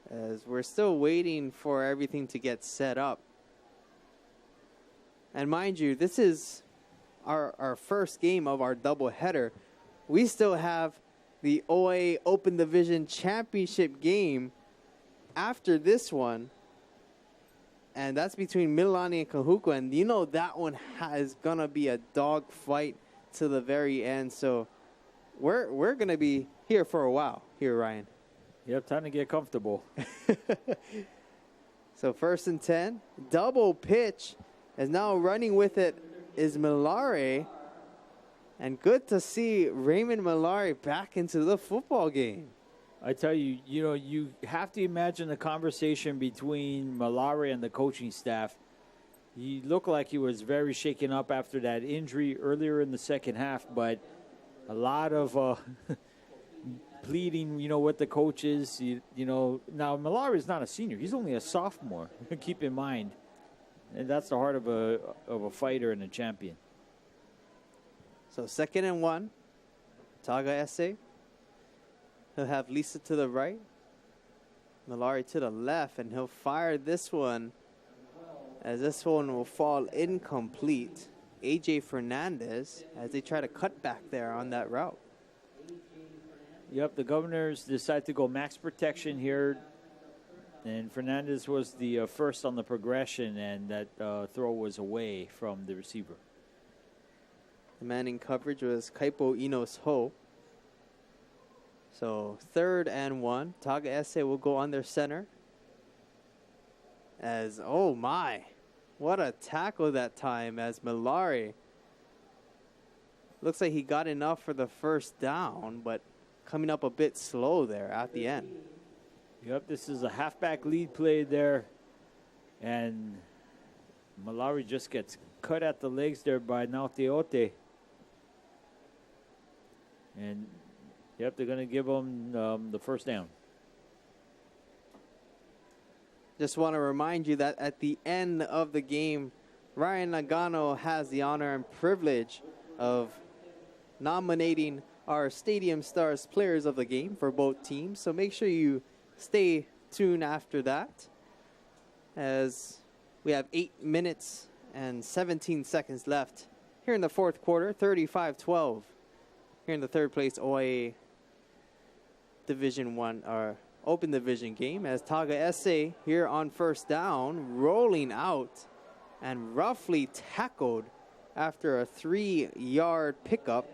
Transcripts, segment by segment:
as we're still waiting for everything to get set up. And mind you, this is our first game of our doubleheader. We still have the OA Open Division Championship game after this one. And that's between Mililani and Kahuku. And you know that one is going to be a dog fight to the very end. So we're going to be here for a while here, Ryan. Yep, time to get comfortable. So 1st and 10. Double pitch. As now running with it is Malare. And good to see Raymond Malare back into the football game. I tell you, you have to imagine the conversation between Malare and the coaching staff. He looked like he was very shaken up after that injury earlier in the second half, but a lot of pleading, with the coaches. Now Malare is not a senior; he's only a sophomore. Keep in mind, and that's the heart of a fighter and a champion. So 2nd and 1, Taga Esse. He'll have Lisa to the right, Malari to the left, and he'll fire this one as this one will fall incomplete. AJ Fernandez as they try to cut back there on that route. Yep, the Governors decide to go max protection here, and Fernandez was the first on the progression, and that throw was away from the receiver. The man in coverage was Kaipo Inos Ho. So 3rd and 1. Taga Esse will go on their center. As, oh my, what a tackle that time as Malari. Looks like he got enough for the first down, but coming up a bit slow there at the end. Yep, this is a halfback lead play there. And Malari just gets cut at the legs there by Naoteote. And yep, they're going to give him the first down. Just want to remind you that at the end of the game, Ryan Nagano has the honor and privilege of nominating our Stadium Stars players of the game for both teams. So make sure you stay tuned after that, as we have 8 minutes and 17 seconds left here in the 4th quarter, 35-12. Here in the 3rd place OIA Division 1, or Open Division game, as Taga Esse here on first down, rolling out and roughly tackled after a 3-yard pickup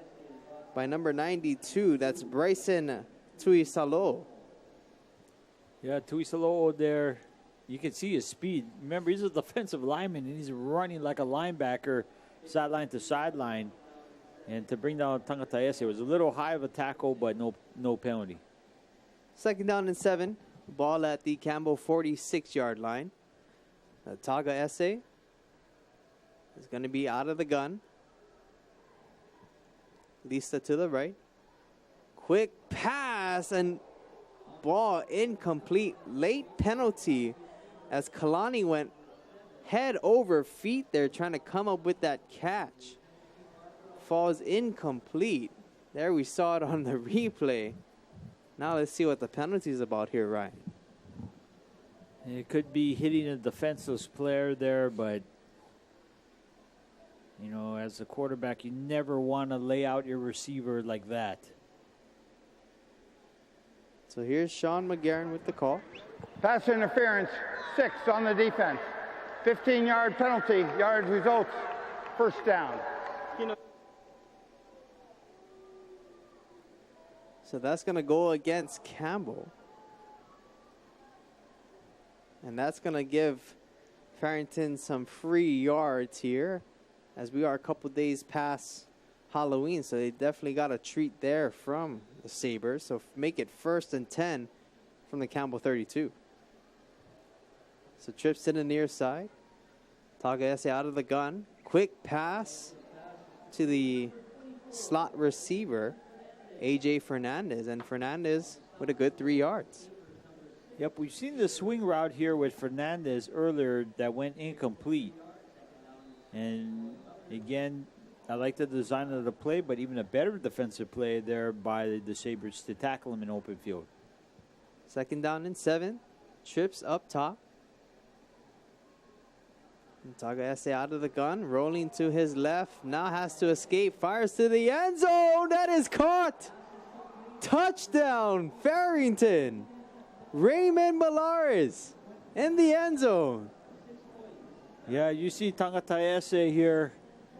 by number 92. That's Bryson Tuisalo. Yeah, Tuisalo there. You can see his speed. Remember, he's a defensive lineman, and he's running like a linebacker, sideline to sideline. And to bring down Tangata Esse, it was a little high of a tackle, but no penalty. 2nd down and 7. Ball at the Campbell 46-yard line. Taga Esse is going to be out of the gun. Lisa to the right. Quick pass and ball incomplete. Late penalty as Kalani went head over feet there trying to come up with that catch. Falls incomplete. There we saw it on the replay. Now let's see what the penalty is about here, Ryan. It could be hitting a defenseless player there, but as a quarterback, you never want to lay out your receiver like that. So here's Sean McGarren with the call. Pass interference, 6 on the defense. 15-yard penalty, yard results, first down. So that's going to go against Campbell. And that's going to give Farrington some free yards here, as we are a couple days past Halloween. So they definitely got a treat there from the Sabres. So make it 1st and 10 from the Campbell 32. So trips to the near side. Taga Esse out of the gun. Quick pass to the slot receiver, AJ Fernandez, and Fernandez with a good 3 yards. Yep, we've seen the swing route here with Fernandez earlier that went incomplete. And again, I like the design of the play, but even a better defensive play there by the Sabres to tackle him in open field. 2nd down and 7. trips up top. Tagaese out of the gun, rolling to his left. Now has to escape, fires to the end zone. That is caught. Touchdown, Farrington. Raymond Malares in the end zone. Yeah, you see Tagaese here.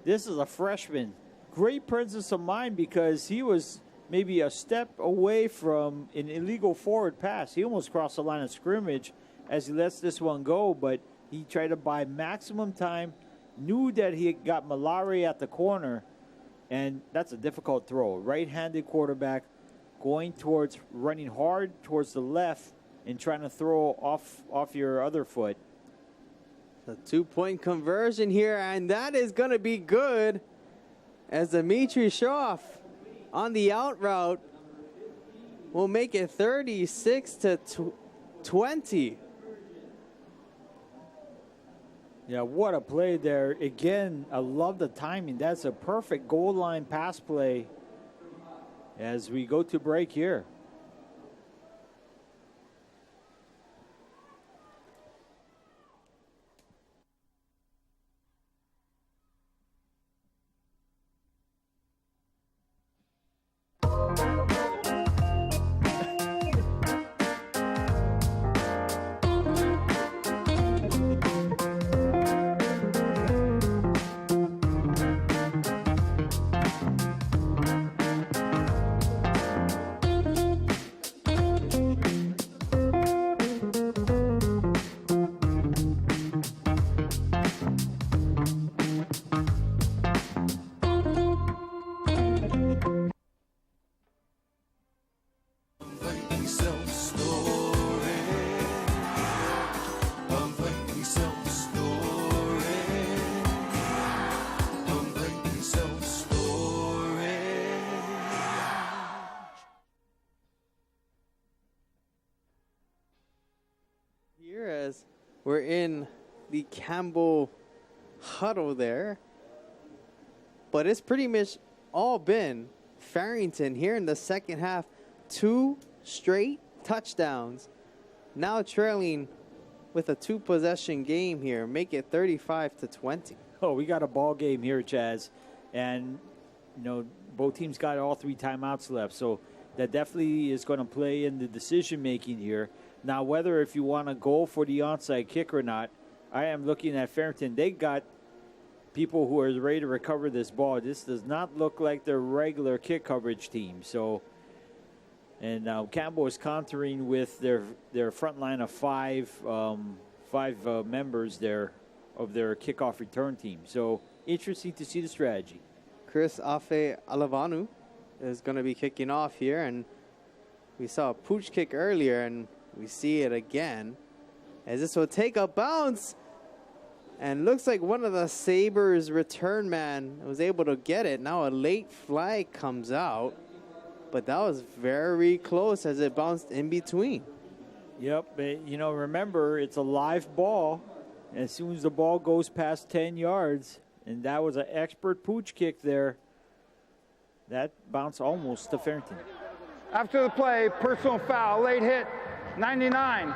This is a freshman. Great presence of mind because he was maybe a step away from an illegal forward pass. He almost crossed the line of scrimmage as he lets this one go, but he tried to buy maximum time, knew that he got Malari at the corner, and that's a difficult throw. Right-handed quarterback going towards, running hard towards the left and trying to throw off your other foot. A 2-point conversion here, and that is going to be good as Dimitri Shoff on the out route will make it 36-20. Yeah, what a play there. Again, I love the timing. That's a perfect goal line pass play as we go to break here. We're in the Campbell huddle there. But it's pretty much all been Farrington here in the second half. 2 straight touchdowns. Now trailing with a 2-possession game here. Make it 35-20. Oh, we got a ball game here, Chaz. And, you know, both teams got all 3 timeouts left. So that definitely is going to play in the decision-making here. Now, whether if you want to go for the onside kick or not, I am looking at Farrington. They got people who are ready to recover this ball. This does not look like their regular kick coverage team. So, and now Campbell is countering with their front line of five members there of their kickoff return team. So, interesting to see the strategy. Chris Afe Alavanu is going to be kicking off here, and we saw a pooch kick earlier, and we see it again as this will take a bounce, and looks like one of the Sabres return man was able to get it. Now a late flag comes out, but that was very close as it bounced in between. Yep, but, you know, remember, it's a live ball. As soon as the ball goes past 10 yards, and that was an expert pooch kick there, that bounced almost to Farrington. After the play, personal foul, late hit, 99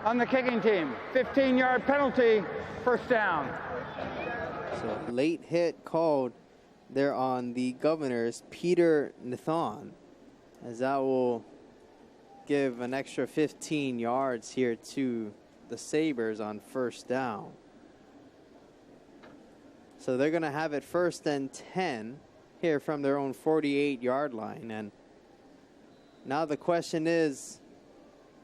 on the kicking team. 15-yard penalty, first down. So late hit called there on the Governors, Peter Nathan, as that will give an extra 15 yards here to the Sabres on first down. So they're going to have it 1st and 10 here from their own 48-yard line. And now the question is,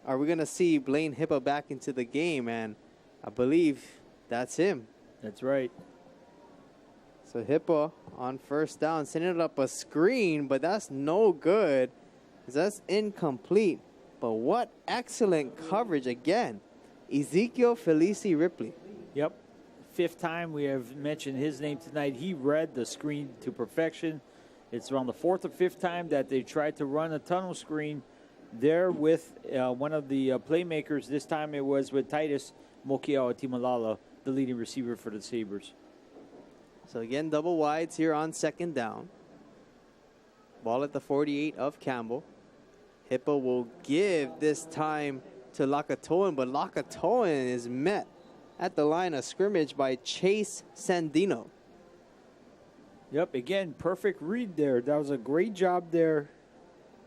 are we going to see Blaine Hippa back into the game? And I believe that's him. That's right. So Hippa on first down, sending it up a screen, but that's no good. That's incomplete. But what excellent coverage again. Ezekiel Felici Ripley. Yep. 5th time we have mentioned his name tonight. He read the screen to perfection. It's around the 4th or 5th time that they tried to run a tunnel screen there with one of the playmakers. This time it was with Titus Mokiao-Timalala, the leading receiver for the Sabres. So again, double wides here on 2nd down. Ball at the 48 of Campbell. Hippo will give this time to Lakatoan, but Lakatoan is met at the line of scrimmage by Chase Sandino. Yep, again, perfect read there. That was a great job there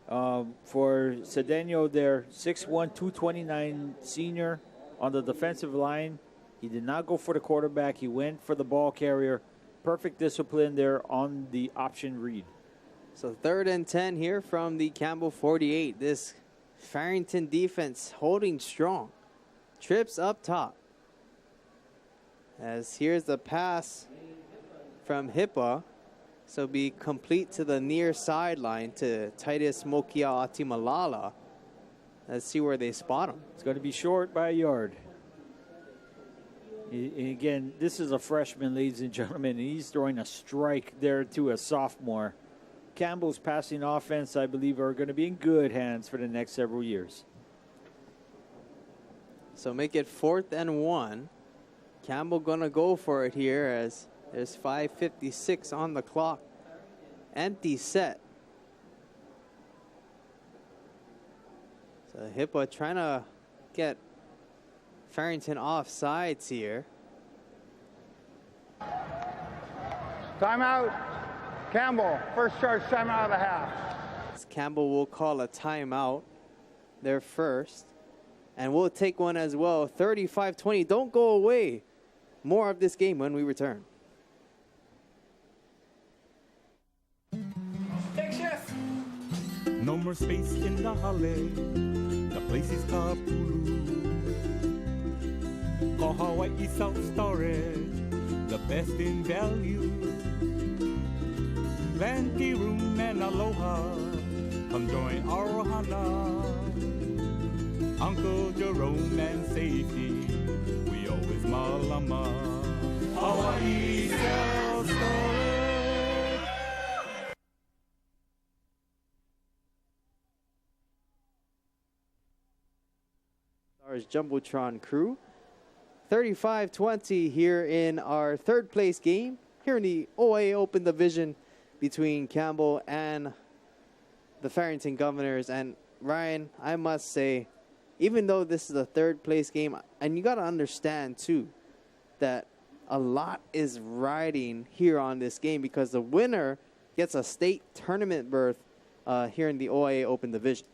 for Cedeno there. 6'1", 229 senior on the defensive line. He did not go for the quarterback. He went for the ball carrier. Perfect discipline there on the option read. So 3rd and 10 here from the Campbell 48. This Farrington defense holding strong. Trips up top. As here's the pass from Hippa. So be complete to the near sideline to Titus Mokia Atimalala. Let's see where they spot him. It's going to be short by a yard. Again, this is a freshman, ladies and gentlemen, and he's throwing a strike there to a sophomore. Campbell's passing offense, I believe, are going to be in good hands for the next several years. So make it 4th and 1. Campbell going to go for it here as there's 5:56 on the clock. Empty set. So Hippa trying to get Farrington off sides here. Timeout. Campbell, first charge timeout of the half. Campbell will call a timeout there first. And we'll take one as well. 35-20. Don't go away. More of this game when we return. No more space in the hallway. The place is Kapulu. Call Hawaii self-storage, the best in value. Plenty room and aloha. Come join our ohana. Uncle Jerome and safety, we always malama. Hawaii self-storage. Jumbotron crew. 35-20 here in our 3rd place game here in the OA Open Division between Campbell and the Farrington Governors. And Ryan, I must say, even though this is a 3rd place game, and you got to understand too that a lot is riding here on this game because the winner gets a state tournament berth here in the OA Open Division.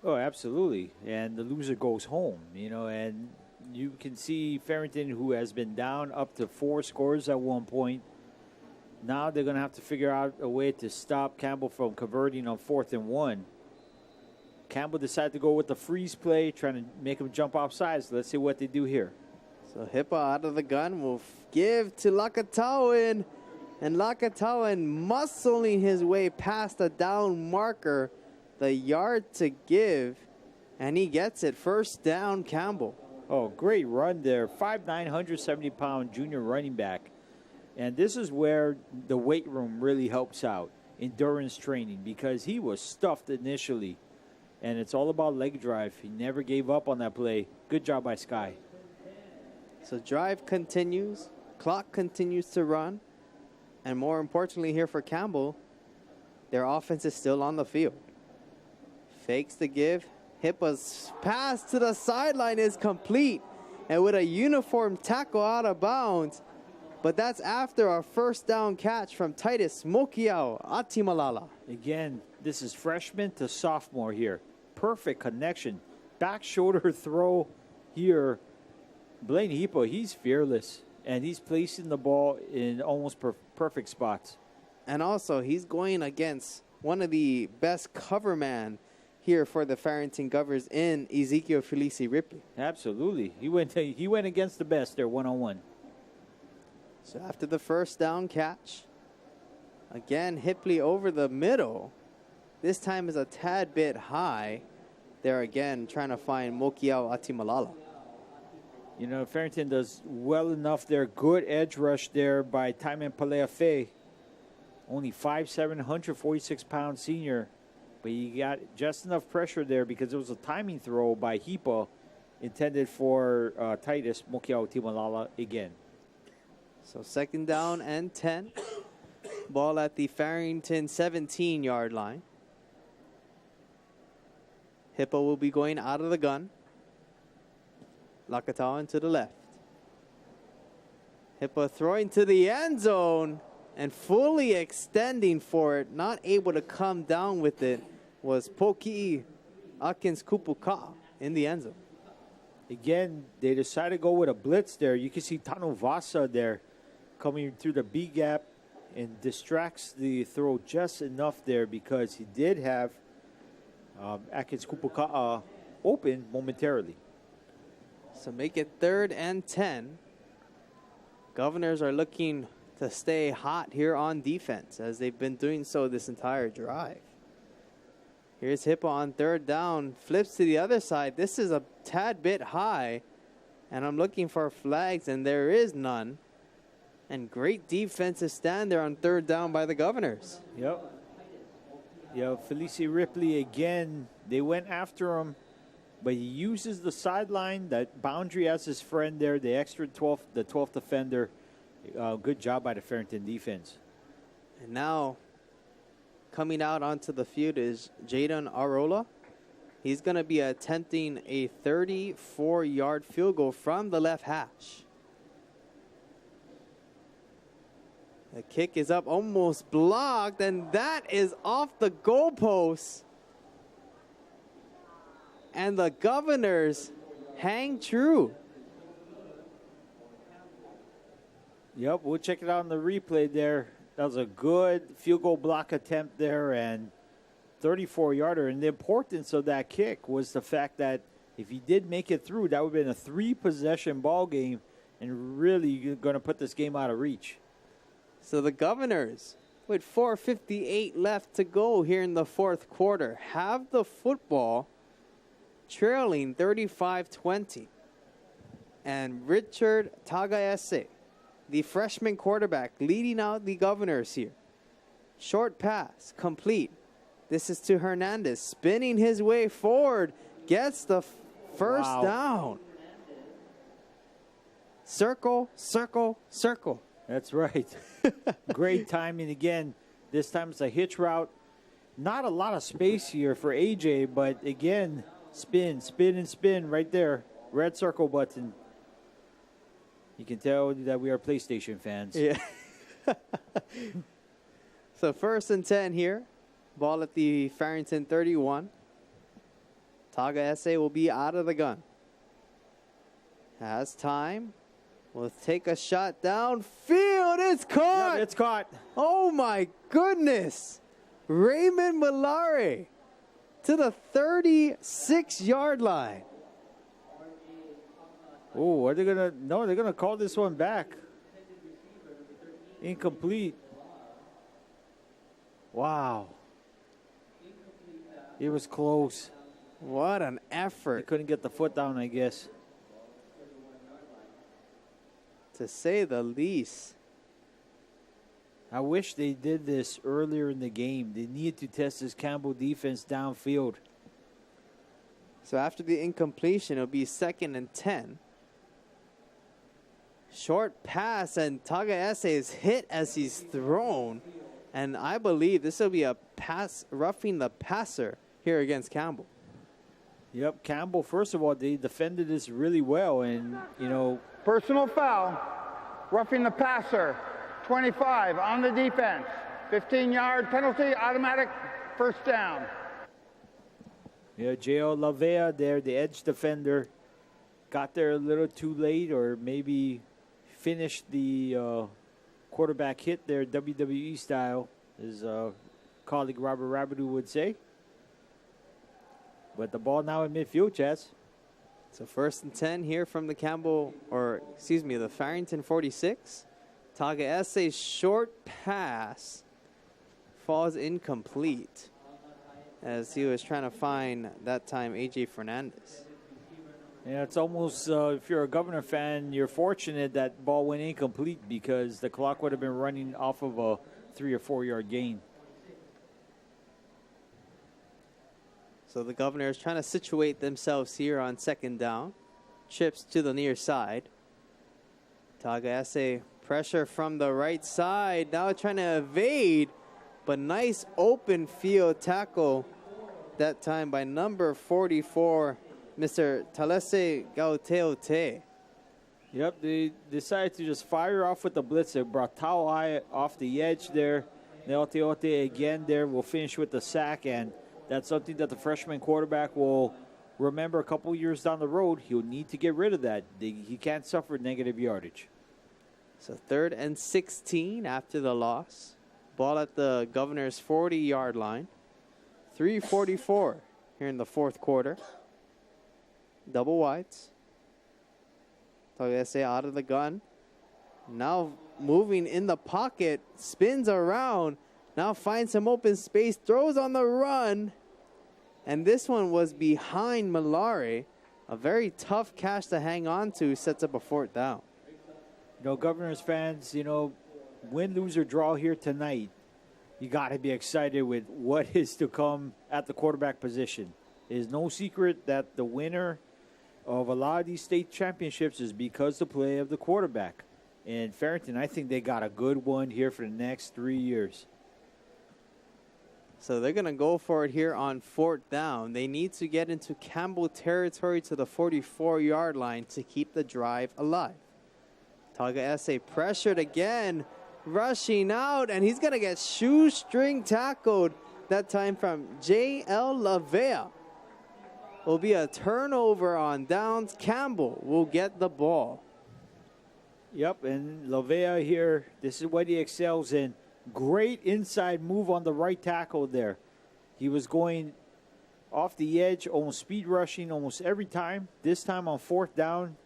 Oh, absolutely. And the loser goes home, you know, and you can see Farrington, who has been down up to 4 scores at one point. Now they're going to have to figure out a way to stop Campbell from converting on 4th and 1. Campbell decided to go with the freeze play, trying to make him jump off sides. Let's see what they do here. So Hippa out of the gun will give to Lakatoan. And Lakatoan muscling his way past the down marker. The yard to give, and he gets it. 1st down, Campbell. Oh, great run there. 5'9", 170-pound junior running back. And this is where the weight room really helps out, endurance training, because he was stuffed initially. And it's all about leg drive. He never gave up on that play. Good job by Sky. So drive continues. Clock continues to run. And more importantly here for Campbell, their offense is still on the field. Fakes the give. Hippa's pass to the sideline is complete. And with a uniform tackle out of bounds. But that's after our 1st down catch from Titus Mokiao Atimalala. Again, this is freshman to sophomore here. Perfect connection. Back shoulder throw here. Blaine Hippo, he's fearless. And he's placing the ball in almost perfect spots. And also, he's going against one of the best cover man here for the Farrington Governors in Ezekiel Felici Ripley. Absolutely. He went against the best there one-on-one. So after the 1st down catch, again, Hipley over the middle. This time is a tad bit high. There again, trying to find Mokiao Atimalala. You know, Farrington does well enough there. Good edge rush there by Taiman Paleafe. Only 5'7", 146-pound senior. But he got just enough pressure there because it was a timing throw by Hipa intended for Titus Mokiao Timalala again. So 2nd down and 10. Ball at the Farrington 17-yard line. Hippo will be going out of the gun. Lakatawan to the left. Hippo throwing to the end zone and fully extending for it. Not able to come down with it was Poki'i Akins Kupuka in the end zone. Again, they decided to go with a blitz there. You can see Tanuvasa there coming through the B gap and distracts the throw just enough there because he did have Akins Kupuka open momentarily. So make it 3rd and 10. Governors are looking to stay hot here on defense as they've been doing so this entire drive. Here's Hippo on 3rd down, flips to the other side. This is a tad bit high, and I'm looking for flags, and there is none. And great defensive stand there on 3rd down by the Governors. Yep. Felice Ripley again, they went after him, but he uses the sideline, that boundary as his friend there, the extra 12th defender. Good job by the Farrington defense. And now coming out onto the field is Jaden Arola. He's going to be attempting a 34-yard field goal from the left hash. The kick is up, almost blocked, and that is off the goalpost. And the Governors hang true. Yep, we'll check it out on the replay there. That was a good field goal block attempt there and 34-yarder. And the importance of that kick was the fact that if he did make it through, that would have been a 3-possession ball game and really going to put this game out of reach. So the Governors, with 4:58 left to go here in the 4th quarter, have the football trailing 35-20. And Richard Tagaese, the freshman quarterback, leading out the Governors here. Short pass, complete. This is to Hernandez, spinning his way forward, gets the first down. Circle, circle, circle. That's right. Great timing again. This time it's a hitch route. Not a lot of space here for AJ, but again, spin, spin, and spin right there. Red circle button. You can tell that we are PlayStation fans. Yeah. So 1st and 10 here. Ball at the Farrington 31. Tagaese will be out of the gun. Has time. Will take a shot downfield. It's caught. Yep, it's caught. Oh, my goodness. Raymond Malare to the 36-yard line. Oh, are they going to? No, they're going to call this one back. Incomplete. Wow. It was close. What an They effort, couldn't get the foot down, I guess. to say the least. I wish they did this earlier in the game. They needed to test this Campbell defense downfield. So after the incompletion, it'll be 2nd and 10. Short pass, and Tagaese is hit as he's thrown. And I believe this will be a pass, roughing the passer here against Campbell. Yep, Campbell, first of all, they defended this really well. And, you know, Personal foul, roughing the passer, 25 on the defense. 15-yard penalty, automatic first down. yeah, J.O. Lavea there, the edge defender, got there a little too late or maybe finished the quarterback hit there, WWE style, as colleague Robert Rabideau would say. But the ball now in midfield, Chaz. So 1st and 10 here from the the Farrington 46. Tagaese's short pass falls incomplete as he was trying to find, that time, A.J. Fernandez. Yeah, it's almost, if you're a Governor fan, you're fortunate that ball went incomplete because the clock would have been running off of a 3 or 4 yard gain. So the Governors trying to situate themselves here on 2nd down. Chips to the near side. Tagaese, pressure from the right side. Now trying to evade, but nice open field tackle that time by number 44, Mr. Talese Gauteote. Yep, they decided to just fire off with the blitz. They brought Tauai off the edge there. Neoteote again there will finish with the sack, and that's something that the freshman quarterback will remember a couple years down the road. He'll need to get rid of that. He can't suffer negative yardage. So 3rd and 16 after the loss. Ball at the Governor's 40-yard line. 3:44 here in the 4th quarter. Double wides. Talese out of the gun. Now moving in the pocket. Spins around. Now finds some open space. Throws on the run. And this one was behind Malare. A very tough catch to hang on to. Sets up a 4th down. Governors fans, win, lose, or draw here tonight, you got to be excited with what is to come at the quarterback position. It is no secret that the winner of a lot of these state championships is because the play of the quarterback. And Farrington, I think they got a good one here for the next 3 years. So they're going to go for it here on 4th down. They need to get into Campbell territory to the 44-yard line to keep the drive alive. Talese pressured again, rushing out, and he's going to get shoestring tackled, that time from J.L. Lavea. Will be a turnover on downs. Campbell will get the ball. Yep, and Lavea here, this is what he excels in. Great inside move on the right tackle there. He was going off the edge, almost speed rushing almost every time. This time on 4th down,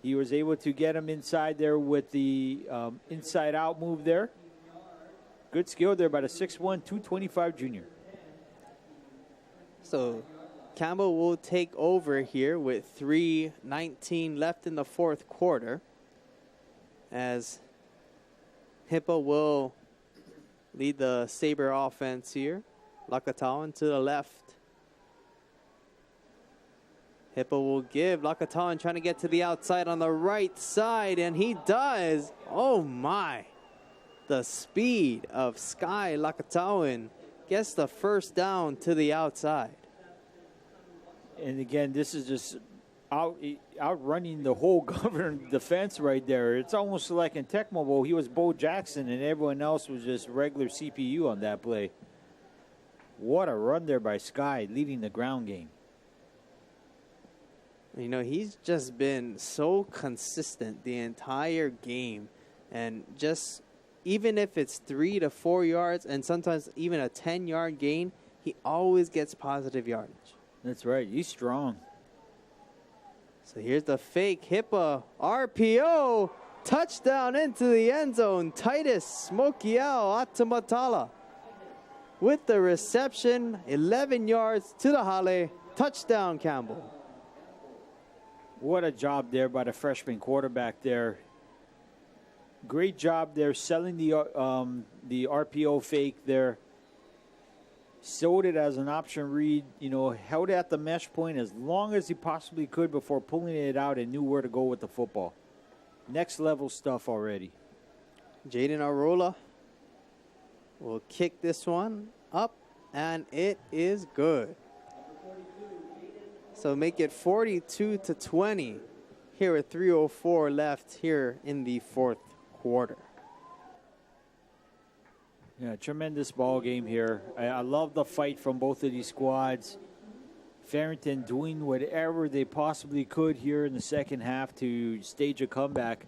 he was able to get him inside there with the inside-out move there. Good skill there by the 6'1", 225 junior. So Campbell will take over here with 3:19 left in the 4th quarter, as Hippo will lead the Sabre offense here. Lakatawan to the left. Hippo will give. Lakatawan trying to get to the outside on the right side, and he does. Oh my. The speed of Sky Lakatawan gets the 1st down to the outside. And again, this is just outrunning the whole Governor defense right there. It's almost like in Tecmo Bowl, he was Bo Jackson and everyone else was just regular CPU on that play. What a run there by Sky, leading the ground game. He's just been so consistent the entire game. And just, even if it's 3 to 4 yards and sometimes even a 10-yard gain, he always gets positive yardage. That's right. He's strong. So here's the fake Hippa RPO. Touchdown into the end zone. Titus Smokiao Atamatala with the reception. 11 yards to the Hale. Touchdown, Campbell. What a job there by the freshman quarterback there. Great job there selling the RPO fake there. Sold it as an option read, held it at the mesh point as long as he possibly could before pulling it out and knew where to go with the football. Next level stuff already. Jaden Arola will kick this one up, and it is good. So make it 42-20 here with 3:04 left here in the 4th quarter. Yeah, tremendous ball game here. I love the fight from both of these squads. Farrington doing whatever they possibly could here in the second half to stage a comeback.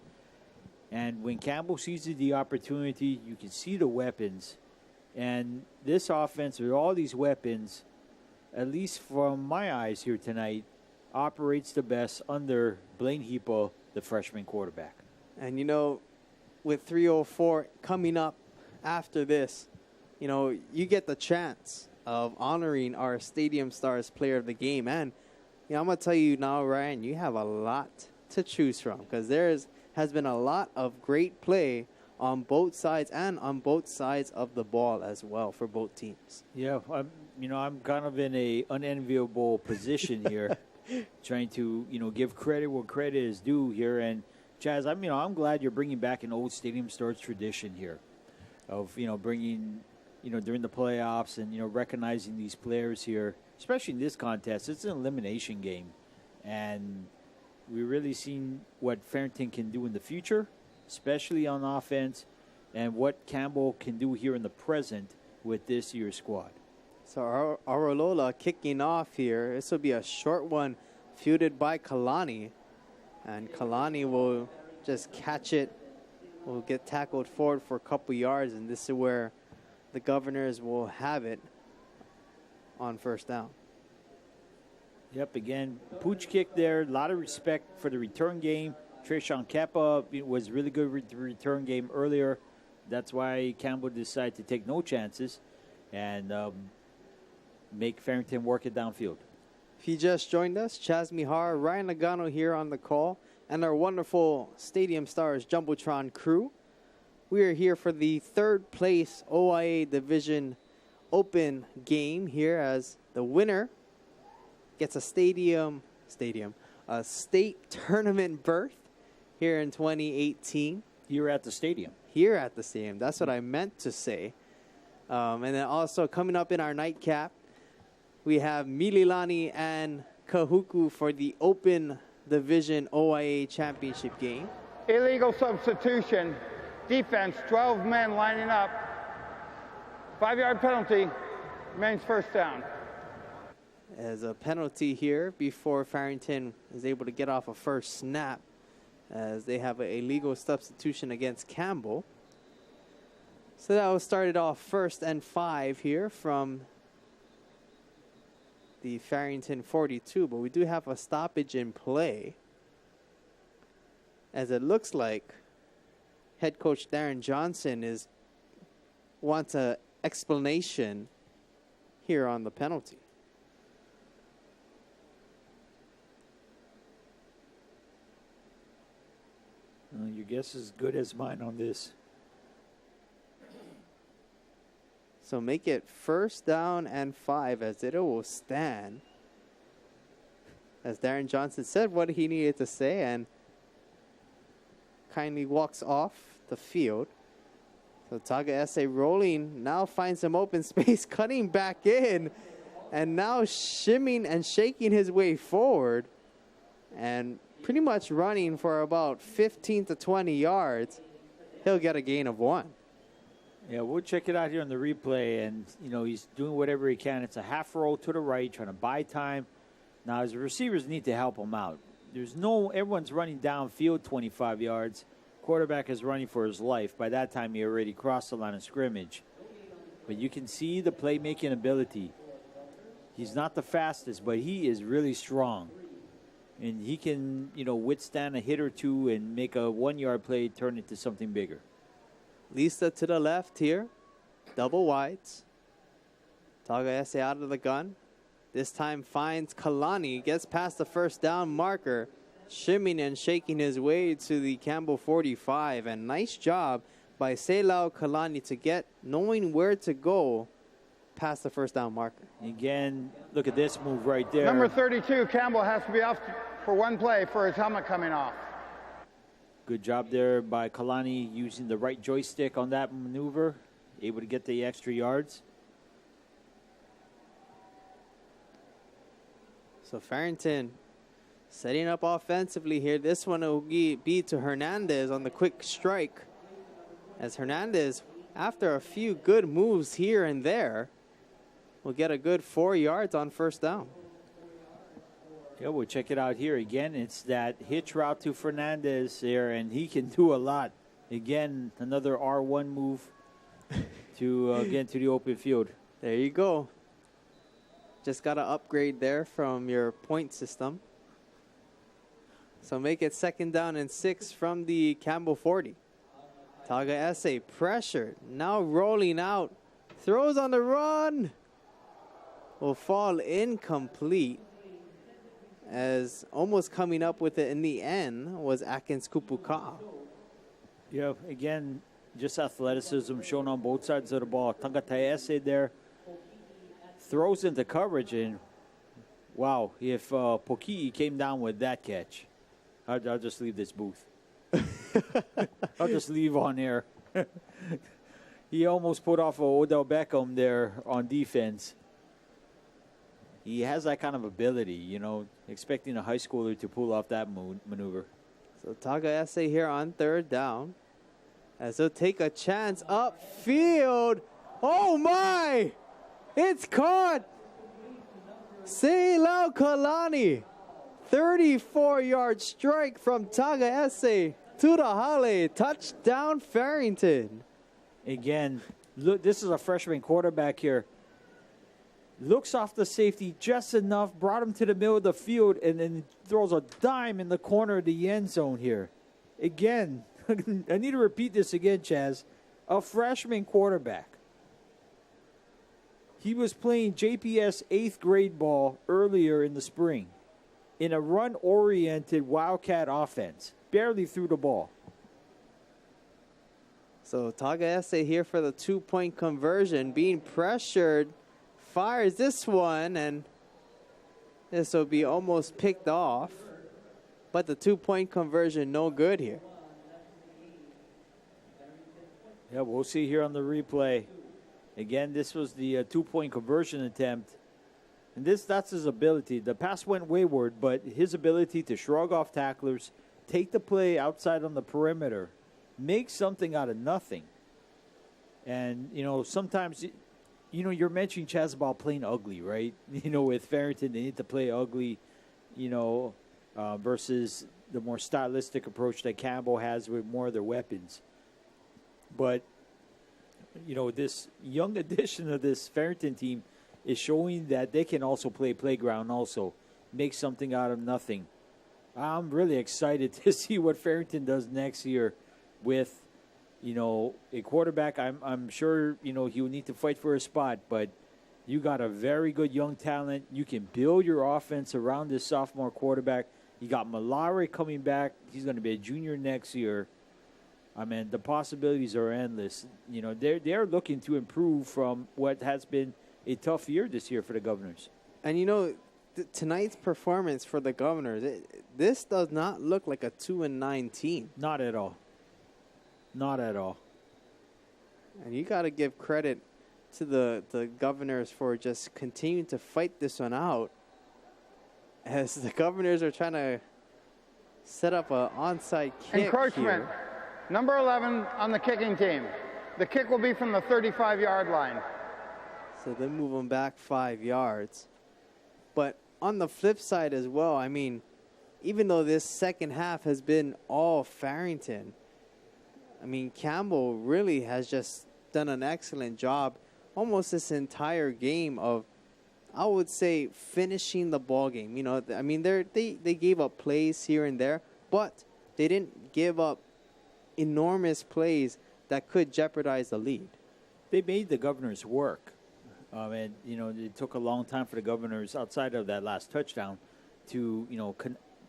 And when Campbell seizes the opportunity, you can see the weapons. And this offense with all these weapons, at least from my eyes here tonight, operates the best under Blaine Hippo, the freshman quarterback. And, with 3:04 coming up after this, you get the chance of honoring our Stadium Stars player of the game. And, I'm going to tell you now, Ryan, you have a lot to choose from because has been a lot of great play on both sides and on both sides of the ball as well for both teams. Yeah, I'm kind of in a unenviable position here, trying to, give credit where credit is due here. And Chaz, I'm glad you're bringing back an old Stadium Stars tradition here of, bringing, during the playoffs and, recognizing these players here, especially in this contest, it's an elimination game. And we've really seen what Farrington can do in the future, especially on offense, and what Campbell can do here in the present with this year's squad. So Arolola kicking off here. This will be a short one fielded by Kalani. And Kalani will just catch it. Will get tackled forward for a couple yards. And this is where the Governors will have it on first down. Yep, again, pooch kick there. A lot of respect for the return game. Treshawn Kepa was really good with the return game earlier. That's why Campbell decided to take no chances and make Farrington work it downfield. If you just joined us, Chaz Mihar, Ryan Logano here on the call, and our wonderful Stadium Stars Jumbotron crew. We are here for the third place OIA Division Open game here as the winner gets a state tournament berth here in 2018. Here at the stadium. Here at the stadium. That's what I meant to say. And then also coming up in our nightcap, we have Mililani and Kahuku for the Open Division OIA Championship game. Illegal substitution. Defense, 12 men lining up. 5-yard penalty. Remains first down. As a penalty here before Farrington is able to get off a first snap, as they have an illegal substitution against Campbell. So that was started off 1st and 5 here from the Farrington 42, but we do have a stoppage in play, as it looks like head coach Darren Johnson wants an explanation here on the penalty. Your guess is as good as mine on this. So make it 1st down and 5 as it will stand. As Darren Johnson said what he needed to say and kindly walks off the field. So Taga Esse rolling, now finds some open space, cutting back in, and now shimming and shaking his way forward. And pretty much running for about 15 to 20 yards. He'll get a gain of 1. Yeah, we'll check it out here on the replay, and he's doing whatever he can. It's a half roll to the right, trying to buy time. Now his receivers need to help him out. Everyone's running downfield 25 yards. Quarterback is running for his life. By that time, he already crossed the line of scrimmage. But you can see the playmaking ability. He's not the fastest, but he is really strong. And he can, withstand a hit or two and make a 1-yard play turn into something bigger. Lisa to the left here. Double wides. Taga Esse out of the gun. This time finds Kalani. Gets past the first down marker. Shimming and shaking his way to the Campbell 45. And nice job by Selau Kalani to get knowing where to go past the first down marker. Again, look at this move right there. Number 32, Campbell, has to be off for one play for his helmet coming off. Good job there by Kalani using the right joystick on that maneuver. Able to get the extra yards. So Farrington setting up offensively here. This one will be to Hernandez on the quick strike. As Hernandez, after a few good moves here and there, will get a good 4 yards on first down. Yeah, we'll check it out here again. It's that hitch route to Fernandez there, and he can do a lot. Again, another R1 move to get to the open field. There you go. Just got to upgrade there from your point system. So make it 2nd down and 6 from the Campbell 40. Taga Esse pressured, now rolling out, throws on the run. Will fall incomplete, as almost coming up with it in the end was Atkins Kupuka. Yeah, again, just athleticism shown on both sides of the ball. Taga Esse there throws into coverage, and wow, if Poki'i came down with that catch, I'll just leave this booth. I'll just leave on air. He almost put off Odell Beckham there on defense. he has that kind of ability, expecting a high schooler to pull off that maneuver. So Tagaese here on third down. As he'll take a chance upfield. Oh my! It's caught! Seilau Kalani. 34-yard strike from Tagaese to the Hale. Touchdown Farrington. Again, look, this is a freshman quarterback here. Looks off the safety just enough, brought him to the middle of the field, and then throws a dime in the corner of the end zone here. Again, I need to repeat this again, Chaz. A freshman quarterback. He was playing JPS 8th grade ball earlier in the spring in a run-oriented Wildcat offense. Barely threw the ball. So Tagaese here for the 2-point conversion, being pressured. Fires this one, and this will be almost picked off. But the 2-point conversion, no good here. Yeah, we'll see here on the replay. Again, this was the 2-point conversion attempt. And that's his ability. The pass went wayward, but his ability to shrug off tacklers, take the play outside on the perimeter, make something out of nothing. And, sometimes, you're mentioning, Chaz, about playing ugly, right? With Farrington, they need to play ugly, versus the more stylistic approach that Campbell has with more of their weapons. But, this young addition of this Farrington team is showing that they can also play playground also, make something out of nothing. I'm really excited to see what Farrington does next year with, a quarterback. I'm sure, he will need to fight for a spot, but you got a very good young talent. You can build your offense around this sophomore quarterback. You got Malari coming back. He's going to be a junior next year. I mean, the possibilities are endless. They're looking to improve from what has been a tough year this year for the Governors. And tonight's performance for the Governors, this does not look like a 2-9 team. Not at all. Not at all. And you got to give credit to the Governors for just continuing to fight this one out, as the Governors are trying to set up an onside kick Encroachment. here. Number 11 on the kicking team. The kick will be from the 35-yard line. So they move them back 5 yards. But on the flip side as well, I mean, even though this second half has been all Farrington, I mean, Campbell really has just done an excellent job almost this entire game of, I would say, finishing the ball game. I mean, they gave up plays here and there, but they didn't give up enormous plays that could jeopardize the lead. They made the Governors work. And, it took a long time for the Governors, outside of that last touchdown, to,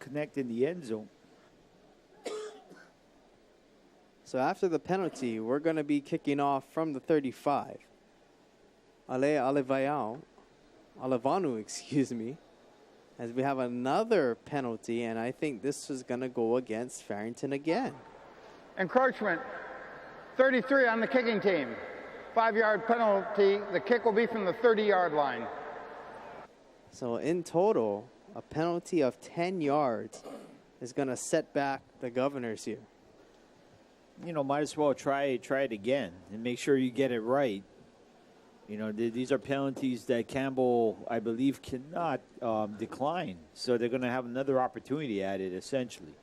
connect in the end zone. So after the penalty, we're going to be kicking off from the 35. Alevanu, as we have another penalty, and I think this is going to go against Farrington again. Encroachment. 33 on the kicking team. 5-yard penalty. The kick will be from the 30-yard line. So in total, a penalty of 10 yards is going to set back the Governors here. Might as well try it again and make sure you get it right. These are penalties that Campbell, I believe, cannot decline. So they're going to have another opportunity at it, essentially.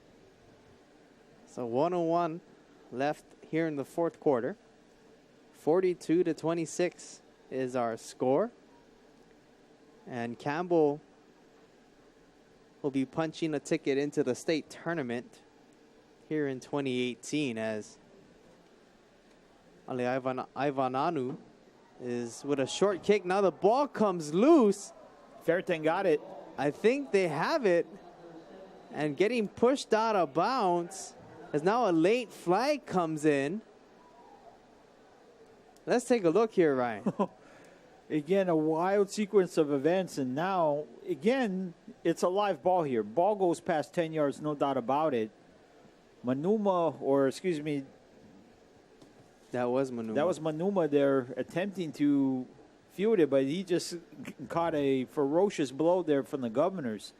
So 1:01 left here in the fourth quarter. 42-26 is our score. And Campbell will be punching a ticket into the state tournament here in 2018, as Ali Ivananu is with a short kick. Now the ball comes loose. Farrington got it. I think they have it. And getting pushed out of bounds, as now a late flag comes in. Let's take a look here, Ryan. Again, a wild sequence of events, and now, again, it's a live ball here. Ball goes past 10 yards, no doubt about it. That was Manuma there attempting to fielded, but he just caught a ferocious blow there from the Governors.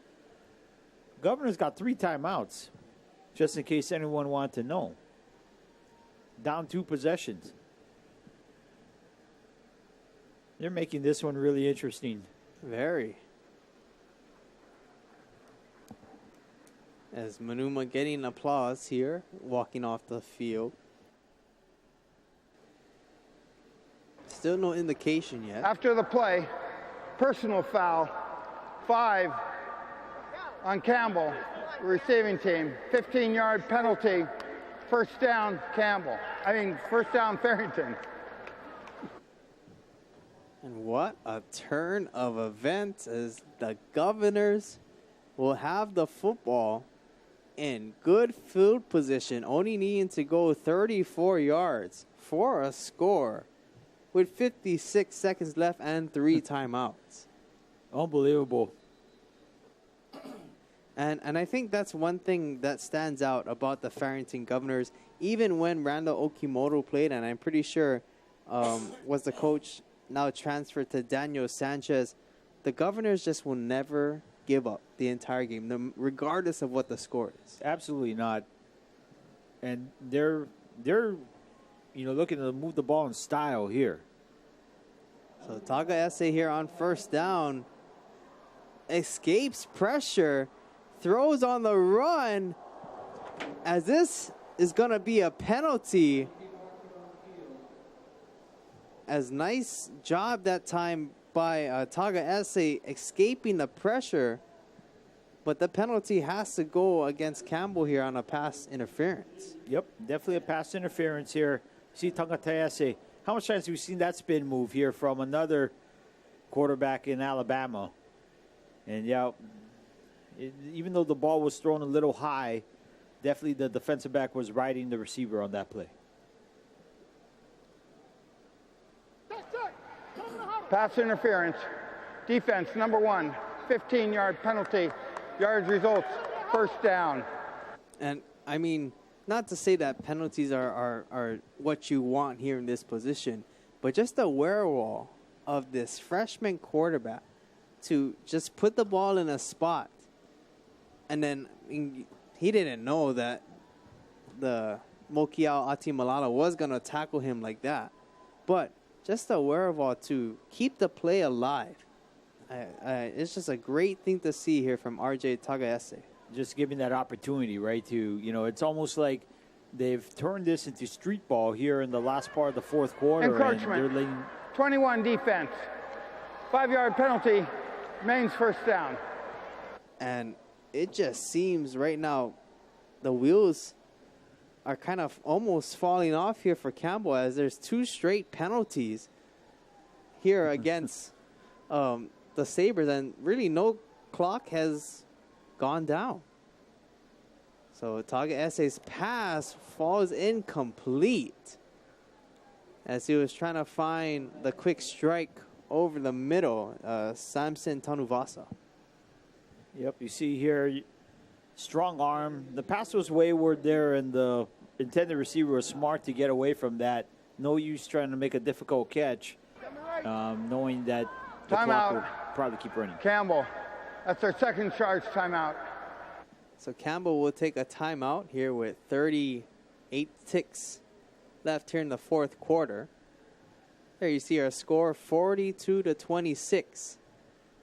Governors got 3 timeouts, just in case anyone wanted to know. Down 2 possessions. They're making this one really interesting. Very. As Manuma getting applause here, walking off the field. Still no indication yet. After the play, personal foul, 5 on Campbell, receiving team. 15-yard penalty, first down first down Farrington. And what a turn of events as the Governors will have the football in good field position, only needing to go 34 yards for a score with 56 seconds left and 3 timeouts. Unbelievable. And I think that's one thing that stands out about the Farrington Governors. Even when Randall Okimoto played, and I'm pretty sure was the coach now transferred to Daniel Sanchez, the Governors just will never give up the entire game, regardless of what the score is. Absolutely not. And they're looking to move the ball in style here. So Taga Esse here on first down escapes pressure, throws on the run, as this is going to be a penalty. As nice job that time by Taga Esse escaping the pressure, but the penalty has to go against Campbell here on a pass interference. Yep, definitely a pass interference here. See Taga Esse. How much times have we seen that spin move here from another quarterback in Alabama? And yeah, even though the ball was thrown a little high, definitely the defensive back was riding the receiver on that play. Pass interference. Defense, number 1, 15-yard penalty. Yards results, first down. And, I mean, not to say that penalties are what you want here in this position, but just the wherewithal of this freshman quarterback to just put the ball in a spot. And then he didn't know that the Mokiao Atimalala was going to tackle him like that. But just the wherewithal to keep the play alive. It's just a great thing to see here from RJ Taga Esse. Just giving that opportunity, right, to, it's almost like they've turned this into street ball here in the last part of the fourth quarter. Encroachment. 21 defense. 5-yard penalty. Maine's first down. And it just seems right now the wheels are kind of almost falling off here for Campbell, as there's 2 straight penalties here against the Sabres, and really no clock has gone down. So Taga Esse's pass falls incomplete as he was trying to find the quick strike over the middle, Samson Tanuvasa. Yep, you see here, strong arm. The pass was wayward there, and the intended receiver was smart to get away from that. No use trying to make a difficult catch, knowing that the clock will probably keep running. Campbell, that's their second charge timeout. So Campbell will take a timeout here with 38 ticks left here in the fourth quarter. There you see our score, 42-26.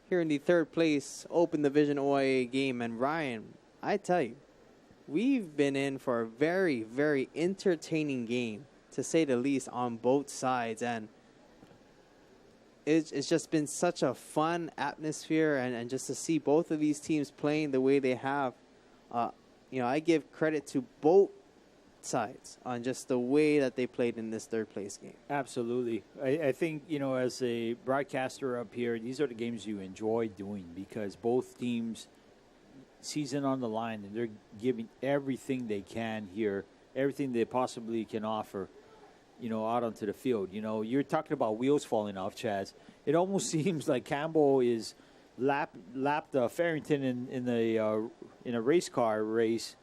Here in the third place Open Division OIA game. And Ryan, I tell you, we've been in for a very, very entertaining game, to say the least, on both sides. And it's just been such a fun atmosphere, and just to see both of these teams playing the way they have, I give credit to both sides on just the way that they played in this third place game. Absolutely. I think, as a broadcaster up here, these are the games you enjoy doing, because both teams, season on the line, and they're giving everything they can here, everything they possibly can offer, out onto the field. You're talking about wheels falling off, Chaz. It almost seems like Campbell is lapped Farrington in a race car race,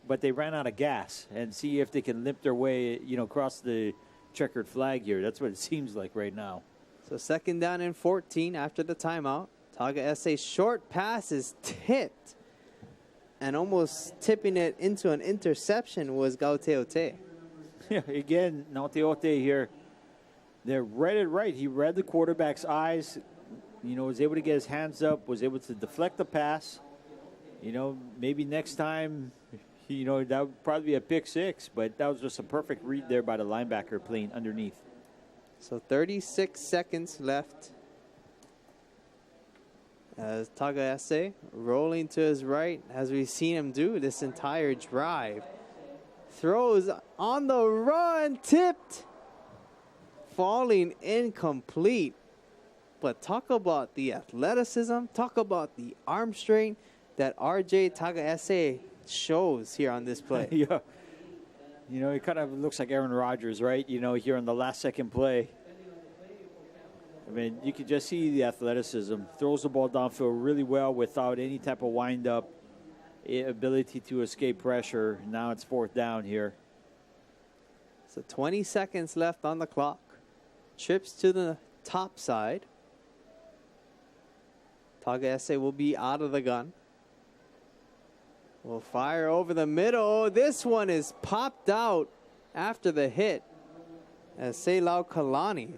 but they ran out of gas, and see if they can limp their way, across the checkered flag here. That's what it seems like right now. So 2nd down and 14 after the timeout. Taga SA short pass is tipped. And almost tipping it into an interception was Gauteote. Yeah, again, Gauteote here. They read it right. He read the quarterback's eyes, was able to get his hands up, was able to deflect the pass. Maybe next time, that would probably be a pick 6, but that was just a perfect read there by the linebacker playing underneath. So 36 seconds left. As Taga SA rolling to his right, as we've seen him do this entire drive. Throws on the run, tipped. Falling incomplete. But talk about the athleticism, talk about the arm strength that RJ Taga SA shows here on this play. Yeah. It kind of looks like Aaron Rodgers, right? Here on the last second play. I mean, you can just see the athleticism. Throws the ball downfield really well without any type of wind-up, ability to escape pressure. Now it's 4th down here. So 20 seconds left on the clock. Trips to the top side. Taga SA will be out of the gun. Will fire over the middle. This one is popped out after the hit as Selau Kalani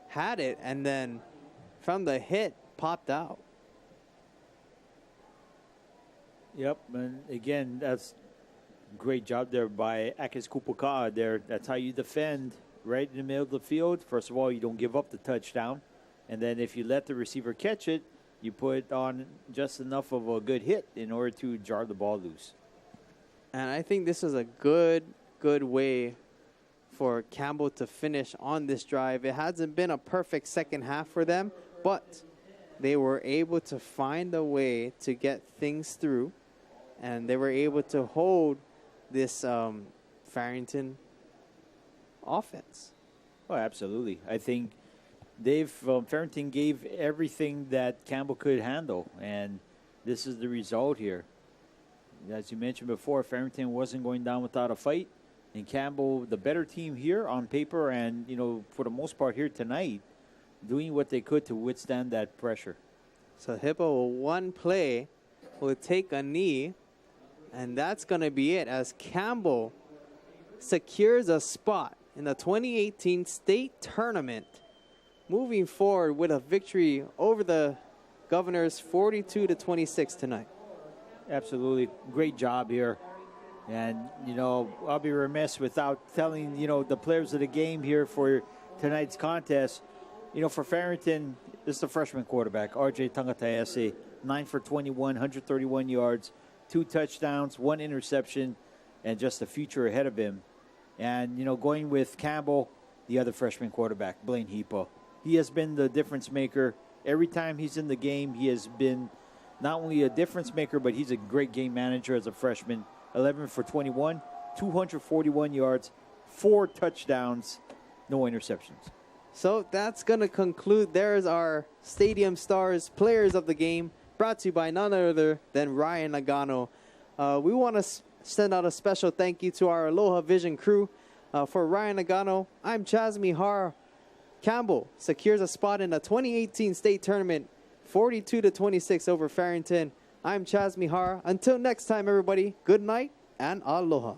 had it, and then from the hit, popped out. Yep, and again, that's great job there by Akis Kupaka there. That's how you defend right in the middle of the field. First of all, you don't give up the touchdown. And then if you let the receiver catch it, you put on just enough of a good hit in order to jar the ball loose. And I think this is a good way for Campbell to finish on this drive. It hasn't been a perfect second half for them, but they were able to find a way to get things through, and they were able to hold this Farrington offense. Oh, absolutely. I think Farrington gave everything that Campbell could handle, and this is the result here. As you mentioned before, Farrington wasn't going down without a fight. And Campbell, the better team here on paper and, for the most part here tonight, doing what they could to withstand that pressure. So Hippo, one play, will take a knee, and that's going to be it as Campbell secures a spot in the 2018 state tournament, moving forward with a victory over the Governors 42-26 tonight. Absolutely. Great job here. And, I'll be remiss without telling, the players of the game here for tonight's contest. For Farrington, this is the freshman quarterback, RJ Tangataese, 9 for 21, 131 yards, 2 touchdowns, 1 interception, and just the future ahead of him. And, going with Campbell, the other freshman quarterback, Blaine Hipa. He has been the difference maker. Every time he's in the game, he has been not only a difference maker, but he's a great game manager as a freshman. 11 for 21, 241 yards, 4 touchdowns, no interceptions. So that's going to conclude. There's our Stadium Stars players of the game, brought to you by none other than Ryan Nagano. We want to send out a special thank you to our Aloha Vision crew. For Ryan Nagano, I'm Chaz Mihar. Campbell secures a spot in the 2018 state tournament, 42-26 over Farrington. I'm Chaz Mihar. Until next time, everybody, good night and aloha.